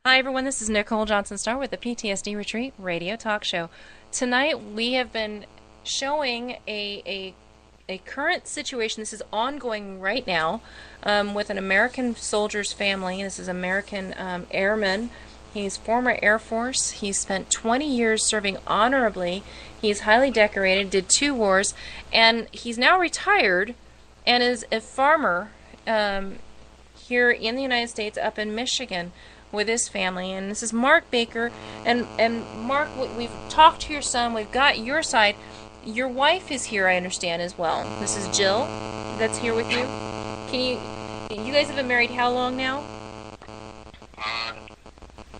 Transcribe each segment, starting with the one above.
Hi, everyone. This is Nicole Johnson-Starr with the PTSD Retreat Radio Talk Show. Tonight, we have been showing a current situation. This is ongoing right now with an American soldier's family. This is American airman. He's former Air Force. He spent 20 years serving honorably. He's highly decorated, did 2 wars, and he's now retired and is a farmer here in the United States, up in Michigan, with his family. And this is Mark Baker. And Mark, we've talked to your son. We've got your side. Your wife is here, I understand, as well. This is Jill that's here with you. You guys have been married how long now?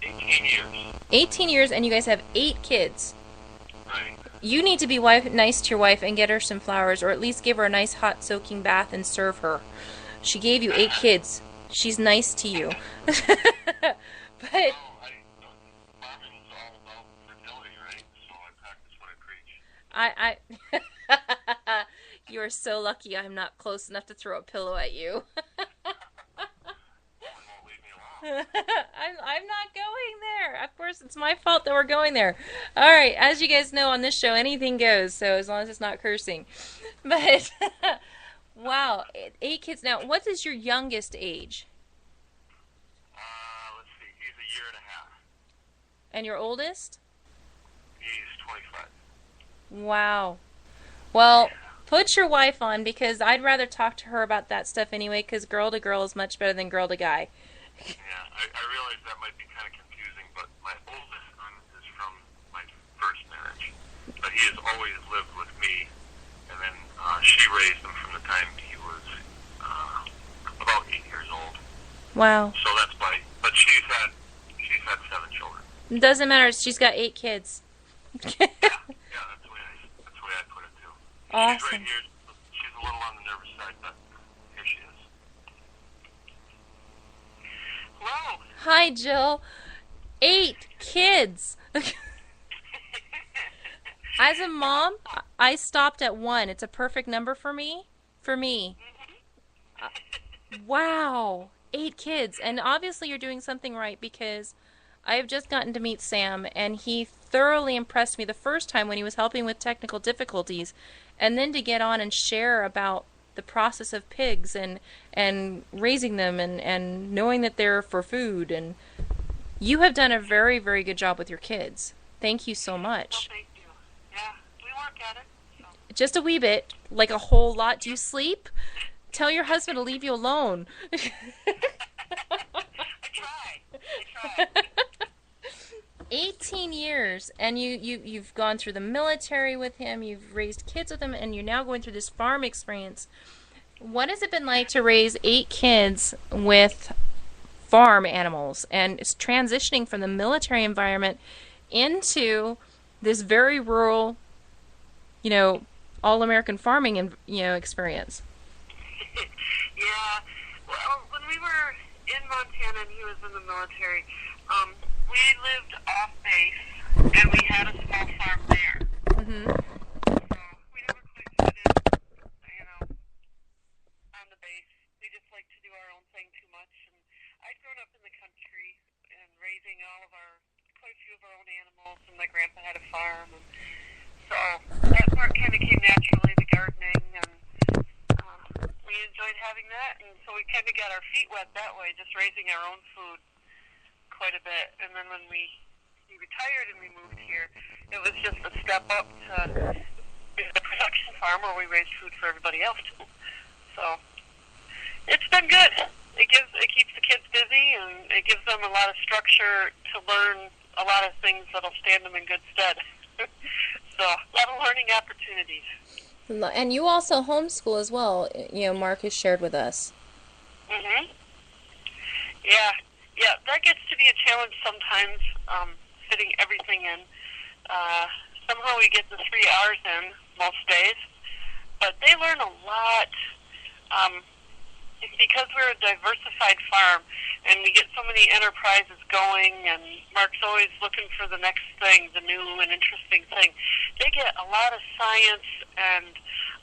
18 years. 18 years, and you guys have 8 kids. Right. You need to be nice to your wife and get her some flowers, or at least give her a nice hot soaking bath and serve her. She gave you 8 kids. She's nice to you. But Farming is all about fertility, right? So I practice what I preach. You are so lucky I'm not close enough to throw a pillow at you. Won't leave me alone. I'm not going there. Of course, it's my fault that we're going there. All right, as you guys know, on this show, anything goes, so as long as it's not cursing. But, wow, 8 kids. Now, what is your youngest age? Let's see. He's a year and a half. And your oldest? He's 25. Wow. Well, put your wife on, because I'd rather talk to her about that stuff anyway, because girl to girl is much better than girl to guy. Yeah, I realize that might be kind of confusing, but my oldest son is from my first marriage. But he has always lived with me, and then she raised him from the time he was about 8 years old. Wow. So that's why. But she's had 7 children. It doesn't matter. She's got 8 kids. Yeah, that's the way I put it too. Awesome. She's right here. She's a little on the nervous side, but here she is. Hello. Hi, Jill. 8 kids. As a mom, I stopped at 1. It's a perfect number for me. Wow. 8 kids. And obviously you're doing something right, because I have just gotten to meet Sam, and he thoroughly impressed me the first time when he was helping with technical difficulties, and then to get on and share about the process of pigs and raising them and knowing that they're for food. And you have done a very, very good job with your kids. Thank you so much. Well, thank you. Yeah, we work at it. So. Just a wee bit, like a whole lot. Do you sleep? Tell your husband to leave you alone. I try. 18 years, and you've gone through the military with him, you've raised kids with him, and you're now going through this farm experience. What has it been like to raise 8 kids with farm animals, and it's transitioning from the military environment into this very rural, all-American farming, experience? Yeah. Well, when we were in Montana and he was in the military, we lived off base, and we had a small farm there. Mm-hmm. So we never quite fit in, on the base. We just liked to do our own thing too much. And I'd grown up in the country and raising quite a few of our own animals, and my grandpa had a farm. And so that part kind of came naturally, the gardening, and we enjoyed having that. And so we kind of got our feet wet that way, just raising our own food quite a bit. And then when we retired and we moved here, it was just a step up to the production farm where we raised food for everybody else too. So it's been good. It keeps the kids busy, and it gives them a lot of structure to learn a lot of things that'll stand them in good stead. So a lot of learning opportunities. And you also homeschool as well, Mark has shared with us. Mhm. Yeah, that gets to be a challenge sometimes, fitting everything in. Somehow we get the 3 hours in most days, but they learn a lot. Because we're a diversified farm, and we get so many enterprises going, and Mark's always looking for the next thing, the new and interesting thing. They get a lot of science and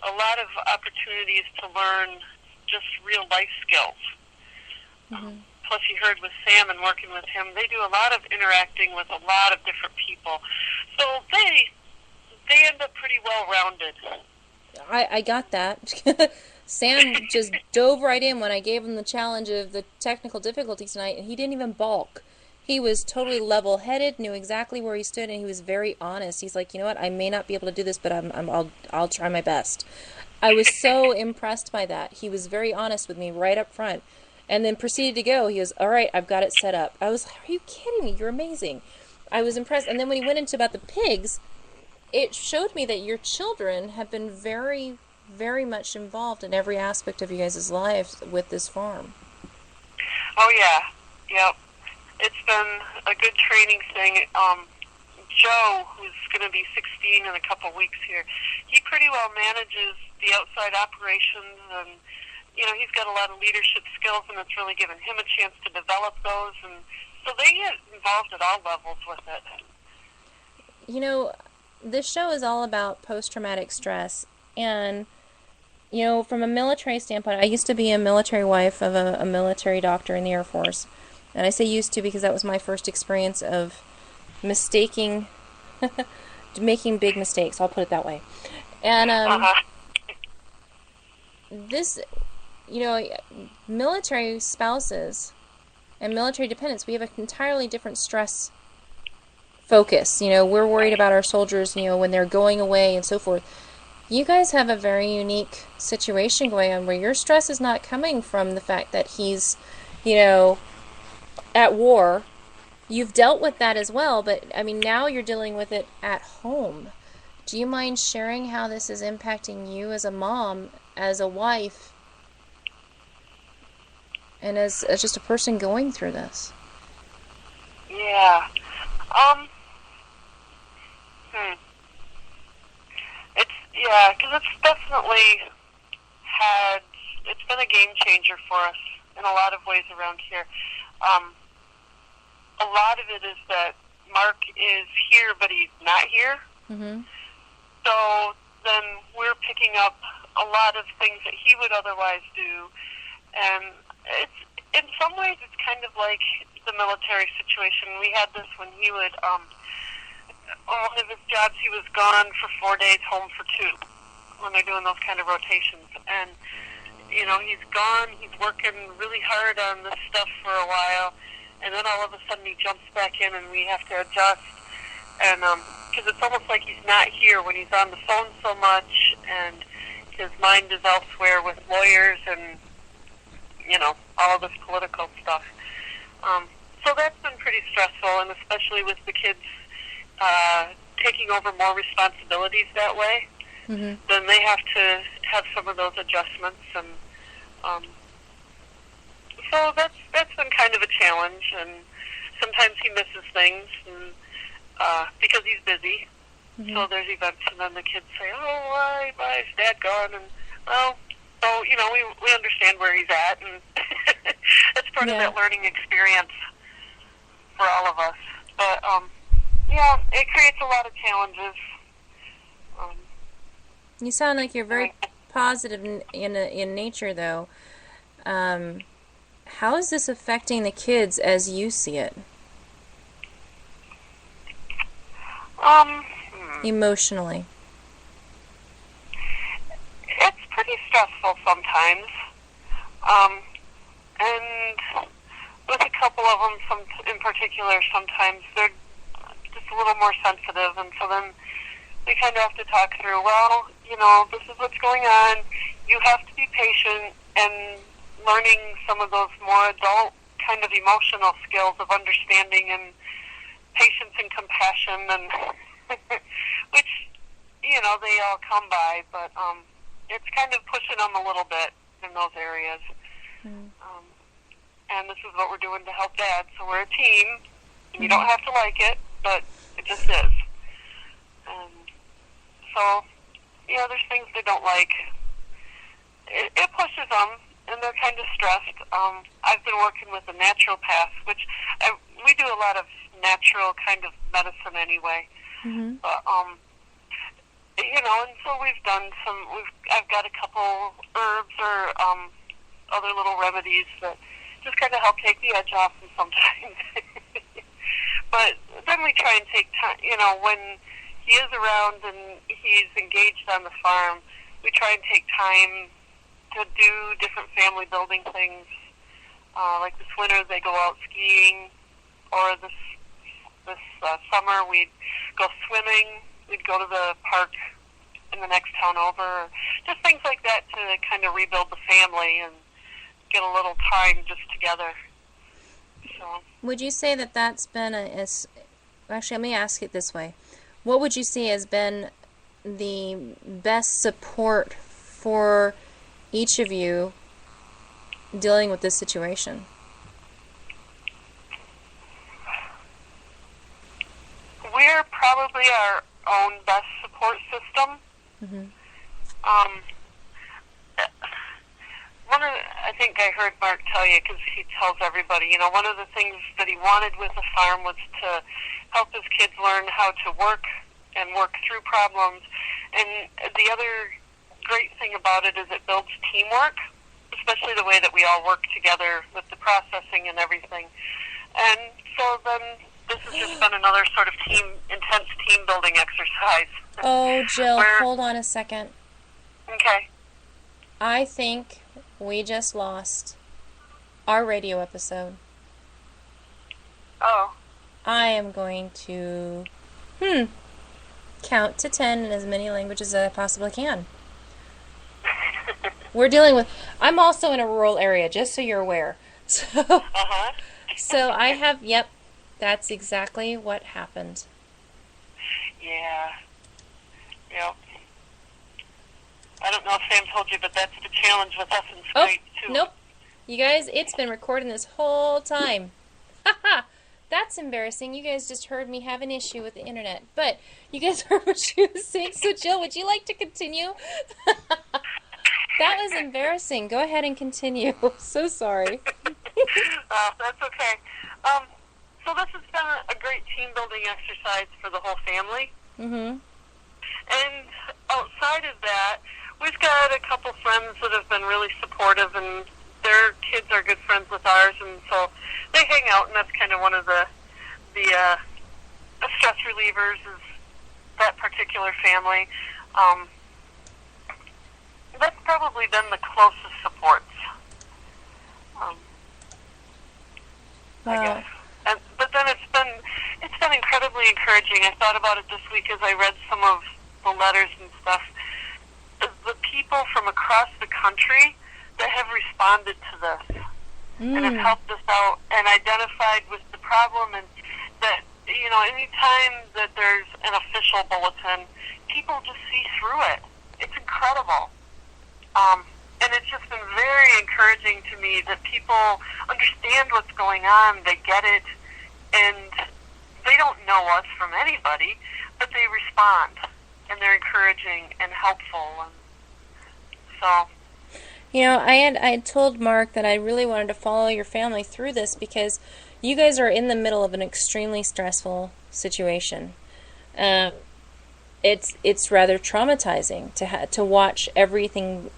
a lot of opportunities to learn just real life skills. Mm-hmm. plus you heard with Sam and working with him, they do a lot of interacting with a lot of different people. So they end up pretty well rounded. I got that. Sam just dove right in when I gave him the challenge of the technical difficulties tonight, and he didn't even balk. He was totally level-headed, knew exactly where he stood, and he was very honest. He's like, you know what, I may not be able to do this, but I'll try my best. I was so impressed by that. He was very honest with me right up front, and then proceeded to go. He was, all right, I've got it set up. I was like, are you kidding me? You're amazing. I was impressed. And then when he went into about the pigs, it showed me that your children have been very, very much involved in every aspect of you guys' lives with this farm. Oh, yeah. Yep. It's been a good training thing. Joe, who's going to be 16 in a couple weeks here, he pretty well manages the outside operations, and, you know, he's got a lot of leadership skills, and it's really given him a chance to develop those, and so they get involved at all levels with it. You know, this show is all about post-traumatic stress, and, you know, from a military standpoint, I used to be a military wife of a military doctor in the Air Force, and I say used to because that was my first experience of making big mistakes, I'll put it that way. And, this, you know, military spouses and military dependents, we have an entirely different stress focus. You know, we're worried about our soldiers, you know, when they're going away and so forth. You guys have a very unique situation going on where your stress is not coming from the fact that he's, you know, at war. You've dealt with that as well, but, I mean, now you're dealing with it at home. Do you mind sharing how this is impacting you as a mom, as a wife, and as just a person going through this? Yeah. Because it's definitely it's been a game changer for us in a lot of ways around here. A lot of it is that Mark is here, but he's not here. Mm-hmm. So then we're picking up a lot of things that he would otherwise do. And it's, in some ways, it's kind of like the military situation. We had this when he would, on one of his jobs, he was gone for 4 days, home for 2, when they're doing those kind of rotations. And, you know, he's gone, he's working really hard on this stuff for a while, and then all of a sudden he jumps back in and we have to adjust. And, because it's almost like he's not here when he's on the phone so much, and his mind is elsewhere with lawyers and, you know, all of this political stuff. So that's been pretty stressful, and especially with the kids taking over more responsibilities that way, Mm-hmm. then they have to have some of those adjustments, and so that's been kind of a challenge. And sometimes he misses things, and because he's busy. Mm-hmm. So there's events, and then the kids say, "Oh, why is Dad gone?" And well, so you know, we understand where he's at, and it's part of that learning experience for all of us. But yeah, it creates a lot of challenges. You sound like you're very positive in nature, though. How is this affecting the kids as you see it? Emotionally. It's pretty stressful sometimes. And with a couple of them, in particular, sometimes they're just a little more sensitive, and so then we kind of have to talk through, well, you know, this is what's going on. You have to be patient, and learning some of those more adult kind of emotional skills of understanding and patience and compassion, and which, you know, they all come by, but it's kind of pushing them a little bit in those areas. And this is what we're doing to help Dad. So we're a team. You don't have to like it, but it just is. And so, yeah, there's things they don't like. It pushes them, and they're kind of stressed. I've been working with a naturopath, which we do a lot of natural kind of medicine anyway. Mm-hmm. But, you know, and so we've done I've got a couple herbs or other little remedies that just kind of help take the edge off them sometimes. But then we try and take time, when he is around and he's engaged on the farm, we try and take time to do different family building things. Like this winter, they go out skiing, or this summer we'd go swimming. We'd go to the park in the next town over. Just things like that to kind of rebuild the family and get a little time just together. So. Would you say that that's been actually, let me ask it this way. What would you say has been the best support for each of you dealing with this situation? We're probably our own best support system. Mm-hmm. I think I heard Mark tell you, because he tells everybody, one of the things that he wanted with the farm was to help his kids learn how to work and work through problems. And the other great thing about it is it builds teamwork, especially the way that we all work together with the processing and everything. And so then this has just been another sort of intense team building exercise. Oh, Jill, hold on a second. Okay. I think we just lost our radio episode. Oh. I am going to count to 10 in as many languages as I possibly can. We're dealing with... I'm also in a rural area, just so you're aware. So, so I have... Yep, that's exactly what happened. Yeah. Yep. I don't know if Sam told you, but that's the challenge with us in Skype, too. Nope. You guys, it's been recording this whole time. Haha! That's embarrassing. You guys just heard me have an issue with the internet. But you guys heard what she was saying. So, Jill, would you like to continue? That was embarrassing. Go ahead and continue. So sorry. That's okay. So this has been a great team-building exercise for the whole family. Mm-hmm. And outside of that, we've got a couple friends that have been really supportive, and their kids are good friends with ours, and so they hang out, and that's kind of one of the stress relievers is that particular family. That's probably been the closest supports. I guess. But then it's been incredibly encouraging. I thought about it this week as I read some of the letters and stuff. The people from across the country that have responded to this and have helped us out and identified with the problem, and that, anytime that there's an official bulletin, people just see through it. It's incredible. And it's just been very encouraging to me that people understand what's going on, they get it, and they don't know us from anybody, but they respond, and they're encouraging and helpful. And so... I had told Mark that I really wanted to follow your family through this because you guys are in the middle of an extremely stressful situation. It's rather traumatizing to watch everything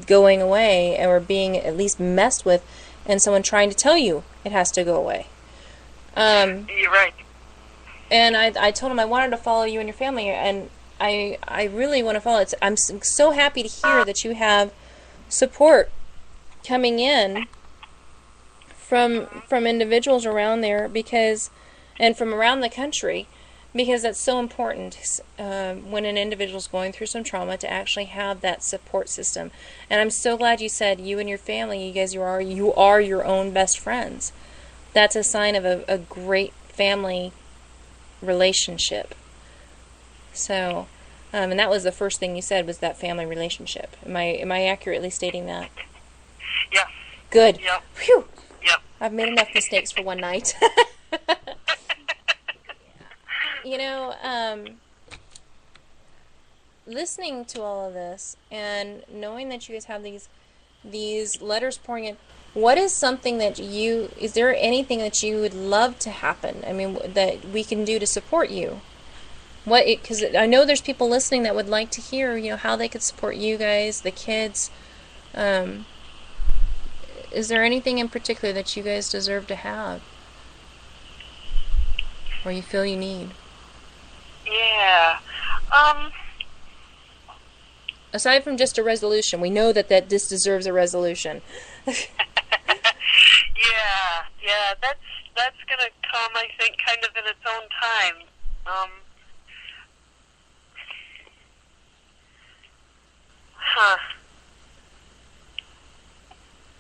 going away or being at least messed with, and someone trying to tell you it has to go away. You're right. And I told him I wanted to follow you and your family, and I really want to follow it. I'm so happy to hear that you have support coming in from individuals around there and from around the country, because that's so important when an individual's going through some trauma to actually have that support system. And I'm so glad you said you and your family, you are your own best friends. That's a sign of a great family relationship. So, and that was the first thing you said, was that family relationship. Am I accurately stating that? Yes. Good. Yep. Phew. Yep. I've made enough mistakes for one night. Listening to all of this and knowing that you guys have these letters pouring in, what is something is there anything that you would love to happen? I mean, that we can do to support you? Because I know there's people listening that would like to hear, how they could support you guys, the kids. is there anything in particular that you guys deserve to have, or you feel you need? Yeah. Um, Aside from just a resolution, we know that this deserves a resolution. yeah, that's gonna come, I think, kind of in its own time. Um, huh.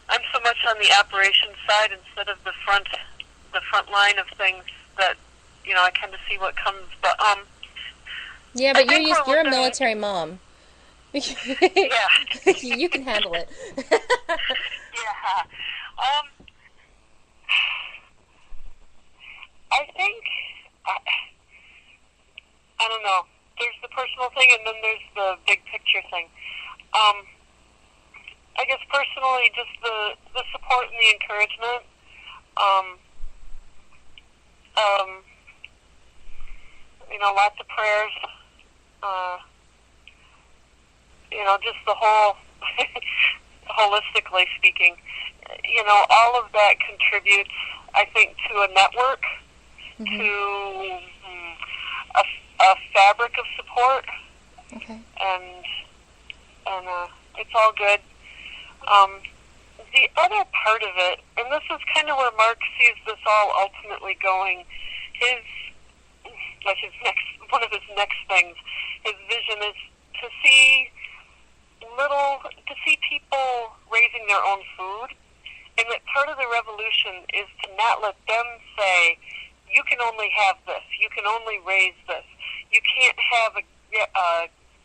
I'm so much on the operations side instead of the front line of things that, I kind of see what comes. But Yeah, I but think we're you're a looking. military mom. Yeah, You can handle it. yeah. I think I don't know. There's the personal thing, and then there's the big picture thing. Um, I guess personally, just the support and the encouragement. Um, um, lots of prayers. Uh, just the whole, holistically speaking, all of that contributes, I think, to a network, Mm-hmm. to a fabric of support, Okay. and it's all good. The other part of it, and this is kind of where Mark sees this all ultimately going, one of his next things, his vision is to see people raising their own food, and that part of the revolution is to not let them say, you can only have this, you can only raise this, you can't have a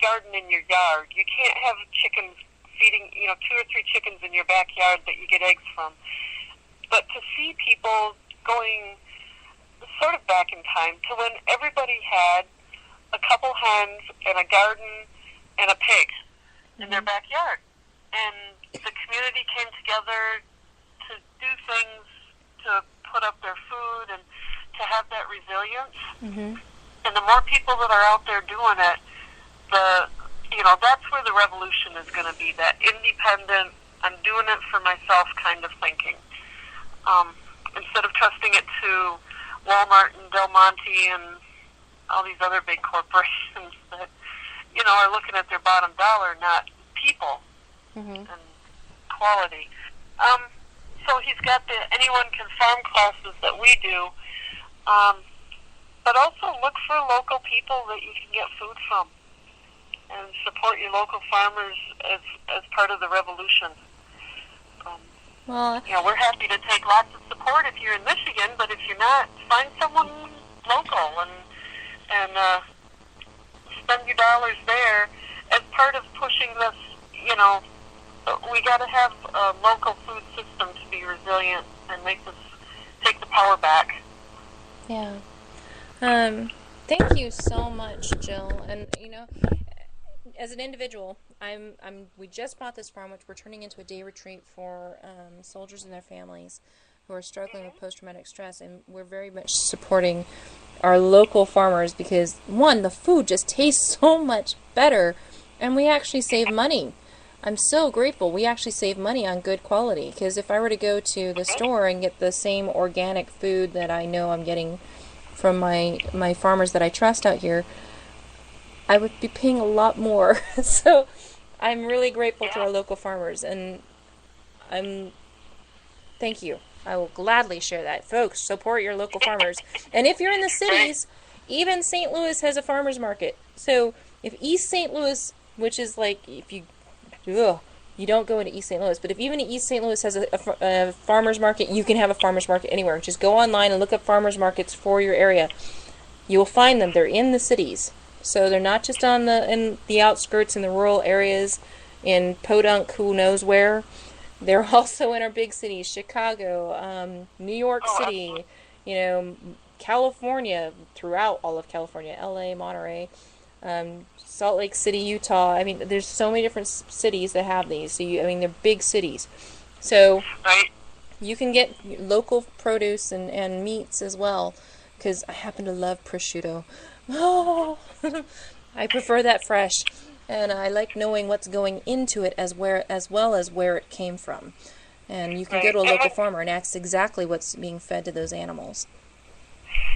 garden in your yard, you can't have chickens feeding, 2 or 3 chickens in your backyard that you get eggs from. But to see people going sort of back in time to when everybody had a couple hens and a garden and a pig in their backyard. And the community came together to do things, to put up their food and to have that resilience. Mm-hmm. And the more people that are out there doing it, that's where the revolution is going to be, that independent, I'm doing it for myself kind of thinking. Instead of trusting it to Walmart and Del Monte and all these other big corporations that, are looking at their bottom dollar, not people Mm-hmm. and quality. So he's got the Anyone Can Farm classes that we do, but also look for local people that you can get food from and support your local farmers as part of the revolution. Well, We're happy to take lots of support if you're in Michigan, but if you're not, find someone local and spend your dollars there as part of pushing this. We got to have a local food system to be resilient and take the power back. yeah. Thank you so much, Jill. And as an individual, we just bought this farm, which we're turning into a day retreat for soldiers and their families who are struggling with post-traumatic stress, and we're very much supporting our local farmers because, one, the food just tastes so much better, and we actually save money. I'm so grateful. We actually save money on good quality, because if I were to go to the store and get the same organic food that I know I'm getting from my farmers that I trust out here, I would be paying a lot more. So I'm really grateful to our local farmers, and thank you. I will gladly share that. Folks, support your local farmers. And if you're in the cities, even St. Louis has a farmers market. So if East St. Louis, which is like, you don't go into East St. Louis, but if even East St. Louis has a farmers market, you can have a farmers market anywhere. Just go online and look up farmers markets for your area. You will find them. They're in the cities. So they're not just in the outskirts, in the rural areas, in Podunk, who knows where. They're also in our big cities, Chicago, New York City, California, throughout all of California, LA, Monterey, Salt Lake City, Utah. I mean, there's so many different cities that have these. So they're big cities. So you can get local produce and meats as well, because I happen to love prosciutto. Oh, I prefer that fresh, and I like knowing what's going into it as well as where it came from. And you can go right. to a And local farmer and ask exactly what's being fed to those animals.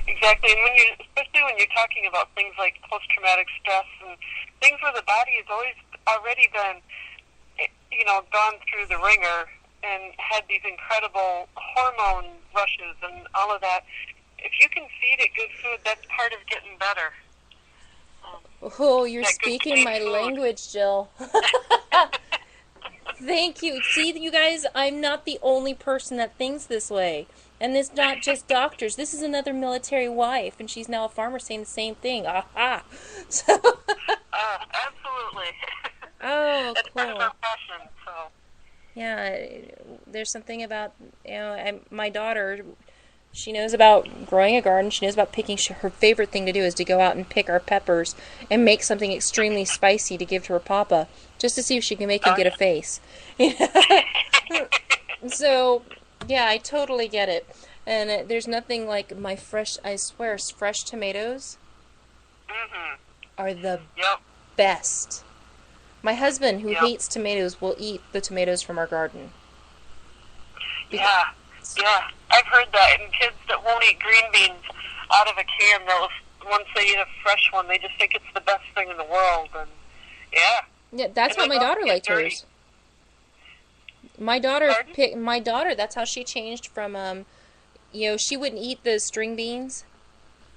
exactly, and especially when you're talking about things like post-traumatic stress and things where the body has always already been, gone through the ringer and had these incredible hormone rushes and all of that. If you can feed it good food, that's part of getting better. Um, Oh, you're that good speaking clean my food. language, Jill. Thank you. See, you guys, I'm not the only person that thinks this way. And it's not just doctors. This is another military wife, and she's now a farmer saying the same thing. Aha. So, Absolutely. oh, That's part of cool. our passion. So. Yeah, there's something about, my daughter, she knows about growing a garden. She knows about picking. Her favorite thing to do is to go out and pick our peppers and make something extremely spicy to give to her papa, just to see if she can make him Oh get a yeah. face. So, yeah, I totally get it. And there's nothing like my fresh, I swear, fresh tomatoes Mhm. are the Yep. best. My husband, who Yep. hates tomatoes, will eat the tomatoes from our garden. Be- Yeah. Yeah. I've heard that. And kids that won't eat green beans out of a can, once they eat a fresh one, they just think it's the best thing in the world. And yeah. yeah, that's And how they my don't daughter get liked dirty. hers. My daughter Pardon? picked my daughter. That's how she changed from she wouldn't eat the string beans,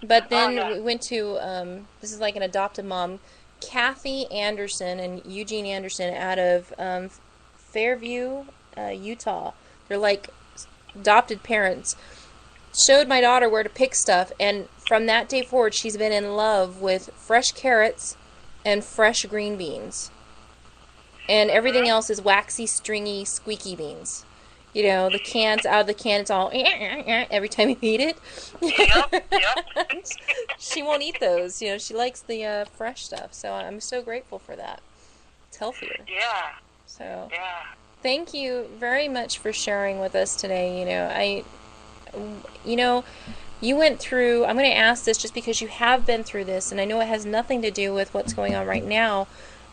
but Oh then yeah. we went to this is like an adopted mom, Kathy Anderson and Eugene Anderson out of Fairview, Utah. They're like adopted parents. Showed my daughter where to pick stuff, and from that day forward, she's been in love with fresh carrots and fresh green beans. And everything Mhm. else is waxy, stringy, squeaky beans. You know, the cans out of the can, it's all every time you eat Yep. it. Yep. She won't eat those. You know, she likes the fresh stuff. So I'm so grateful for that. It's healthier. Yeah. So Yeah. thank you very much for sharing with us today. You know, you went through, I'm going to ask this just because you have been through this, and I know it has nothing to do with what's going on right now,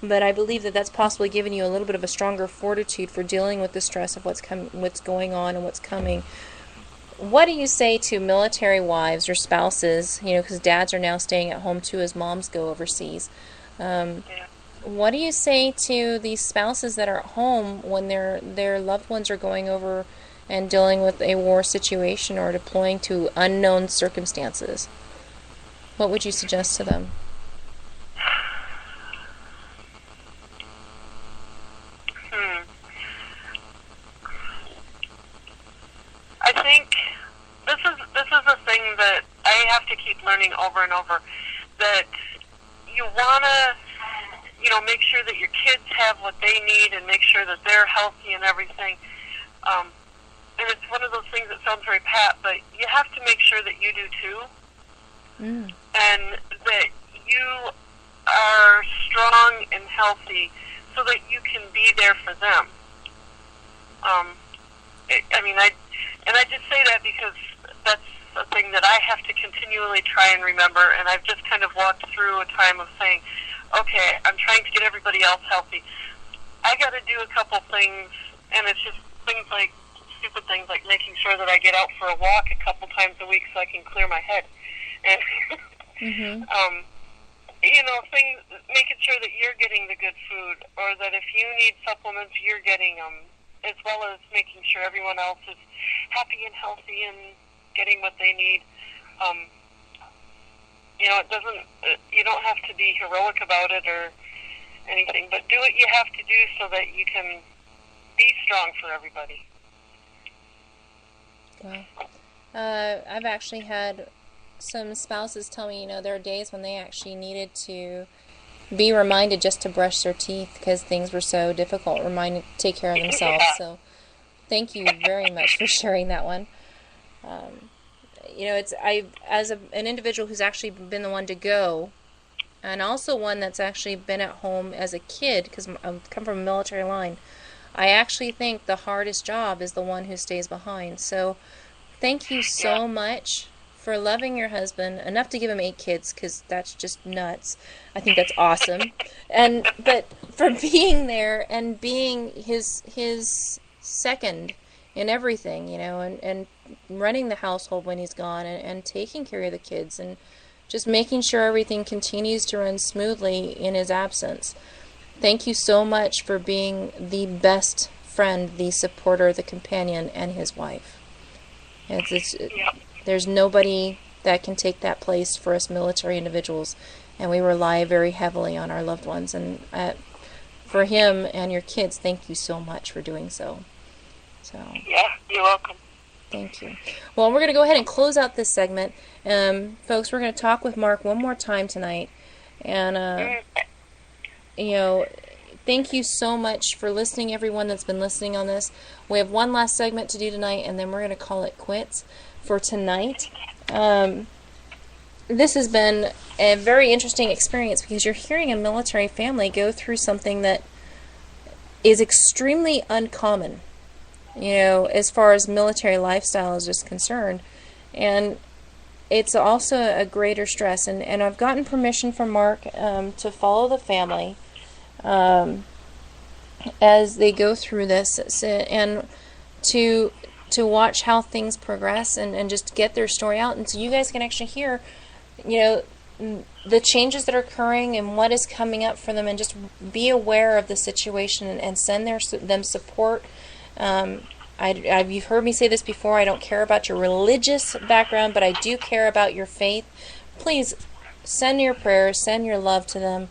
but I believe that that's possibly given you a little bit of a stronger fortitude for dealing with the stress of what's going on and what's coming. What do you say to military wives or spouses, because dads are now staying at home too as moms go overseas? Um, Yeah. what do you say to these spouses that are at home when their loved ones are going over and dealing with a war situation or deploying to unknown circumstances? What would you suggest to them? Hmm. I think this is a thing that I have to keep learning over and over. That you wanna, make sure that your kids have what they need and make sure that they're healthy and everything. Um, and it's one of those things that sounds very pat, but you have to make sure that you do too, Mm. and that you are strong and healthy so that you can be there for them. Um, I just say that because that's a thing that I have to continually try and remember, and I've just kind of walked through a time of saying, okay, I'm trying to get everybody else healthy. I got to do a couple things, and it's just things like, stupid things like making sure that I get out for a walk a couple times a week so I can clear my head. And, Mhm. things, making sure that you're getting the good food, or that if you need supplements, you're getting them, as well as making sure everyone else is happy and healthy and getting what they need. Um, it doesn't, you don't have to be heroic about it or anything, but do what you have to do so that you can be strong for everybody. Well, I've actually had some spouses tell me, there are days when they actually needed to be reminded just to brush their teeth because things were so difficult, reminded to take care of themselves. Yeah. So thank you very much for sharing that one. It's an individual who's actually been the one to go, and also one that's actually been at home as a kid because I come from a military line. I actually think the hardest job is the one who stays behind. So thank you Yeah. so much for loving your husband enough to give him 8 kids because that's just nuts. I think that's awesome, but for being there and being his second in everything, and running the household when he's gone, and taking care of the kids, and just making sure everything continues to run smoothly in his absence. Thank you so much for being the best friend, the supporter, the companion, and his wife. There's nobody that can take that place for us military individuals, and we rely very heavily on our loved ones. And for him and your kids, thank you so much for doing so. Yeah, you're welcome. Thank you. Well, we're going to go ahead and close out this segment. Folks, we're going to talk with Mark one more time tonight. And, thank you so much for listening, everyone that's been listening on this. We have one last segment to do tonight, and then we're going to call it quits for tonight. This has been a very interesting experience because you're hearing a military family go through something that is extremely uncommon, as far as military lifestyle is just concerned. And it's also a greater stress. And I've gotten permission from Mark to follow the family as they go through this, and to watch how things progress, and just get their story out. And so you guys can actually hear, the changes that are occurring and what is coming up for them, and just be aware of the situation, and send them support. You've heard me say this before, I don't care about your religious background, but I do care about your faith. Please send your prayers, send your love to them,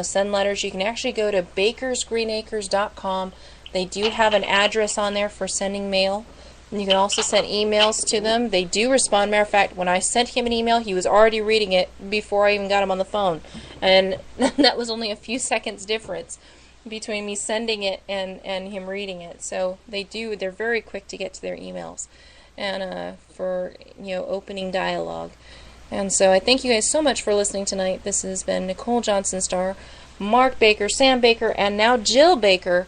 send letters. You can actually go to bakersgreenacres.com. They do have an address on there for sending mail. You can also send emails to them. They do respond. Matter of fact, when I sent him an email, he was already reading it before I even got him on the phone. And that was only a few seconds difference between me sending it and him reading it. So they're very quick to get to their emails, and for opening dialogue. And so I thank you guys so much for listening tonight. This has been Nicole Johnson Starr, Mark Baker, Sam Baker, and now Jill Baker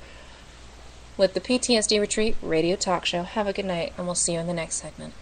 with the PTSD Retreat Radio Talk Show. Have a good night, and we'll see you in the next segment.